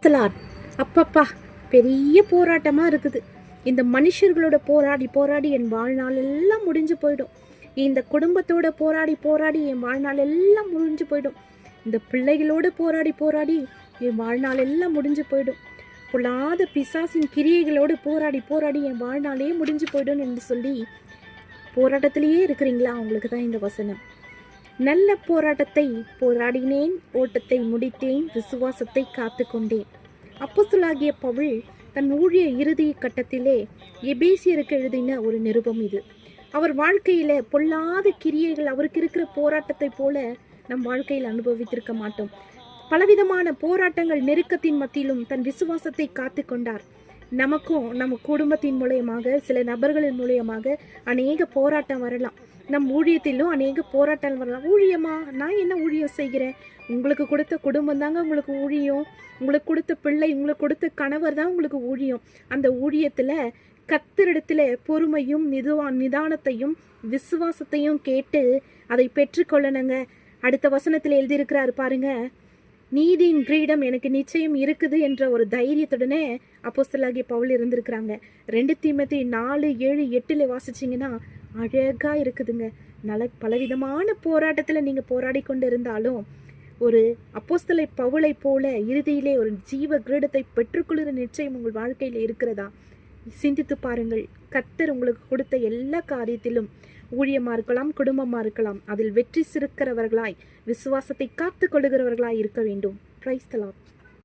தி Lord. அப்பப்பா, பெரிய போராட்டமாக இருக்குது. இந்த மனுஷர்களோட போராடி போராடி என் வாழ்நாள் எல்லாம் முடிஞ்சு போயிடும். இந்த குடும்பத்தோட போராடி போராடி என் வாழ்நாள் எல்லாம் முடிஞ்சு போயிடும். இந்த பிள்ளைகளோடு போராடி போராடி என் வாழ்நாள் எல்லாம் முடிஞ்சு போயிடும். பொல்லாத பிசாசின் கிரியைகளோடு போராடி போராடி என் வாழ்நாளே முடிஞ்சு போயிடும் என்று சொல்லி போராட்டத்திலேயே இருக்கிறீங்களா? உங்களுக்கு தான் இந்த வசனம். நல்ல போராட்டத்தை போராடினேன், ஓட்டத்தை முடித்தேன், விசுவாசத்தை காத்து கொண்டேன். அப்போஸ்தலனாகிய பவுல் தன் ஊழிய இறுதி கட்டத்திலே எபேசியருக்கு எழுதின ஒரு நிருபம் இது. அவர் வாழ்க்கையில பொல்லாத கிரியைகள், அவருக்கு இருக்கிற போராட்டத்தை போல நம் வாழ்க்கையில் அனுபவித்திருக்க மாட்டோம். பலவிதமான போராட்டங்கள் நெருக்கத்தின் மத்தியிலும் தன் விசுவாசத்தை காத்து கொண்டார். நமக்கும் நம்ம குடும்பத்தின் மூலயமாக, சில நபர்களின் மூலயமாக அநேக போராட்டம் வரலாம். நம் ஊழியத்திலும் அநேக போராட்டம் வரலாம். ஊழியமா? நான் என்ன ஊழியம் செய்கிறேன்? உங்களுக்கு கொடுத்த குடும்பம் தாங்க உங்களுக்கு ஊழியம். உங்களுக்கு கொடுத்த பிள்ளை, உங்களுக்கு கொடுத்த கணவர் தான் உங்களுக்கு ஊழியம். அந்த ஊழியத்தில் கர்த்தரிடத்துல பொறுமையும் நிதானத்தையும் விசுவாசத்தையும் கேட்டு அதை பெற்றுக்கொள்ளணுங்க. அடுத்த வசனத்தில் எழுதியிருக்கிறாரு பாருங்க, நீதியின் கிரீடம் எனக்கு நிச்சயம் இருக்குது என்ற ஒரு தைரியத்துடனே அப்போஸ்தலனாகிய பவுல் இருந்திருக்கிறாங்க. 2 தீமோத்தேயு 4:7-8 வாசிச்சிங்கன்னா அழகா இருக்குதுங்க. பலவிதமான போராட்டத்தில் நீங்கள் போராடி கொண்டு இருந்தாலும் ஒரு அப்போஸ்தலை பவுலை போல இறுதியிலே ஒரு ஜீவ கிரீடத்தை பெற்றுக்கொள்கிற நிச்சயம் உங்கள் வாழ்க்கையில் இருக்கிறதா? சிந்தித்து பாருங்கள். கர்த்தர் உங்களுக்கு கொடுத்த எல்லா காரியத்திலும், ஊழியமாக இருக்கலாம், குடும்பமாக இருக்கலாம், அதில் வெற்றி சிறக்கிறவர்களாய், விசுவாசத்தை காத்து கொள்ளுகிறவர்களாய் இருக்க வேண்டும். Praise the Lord.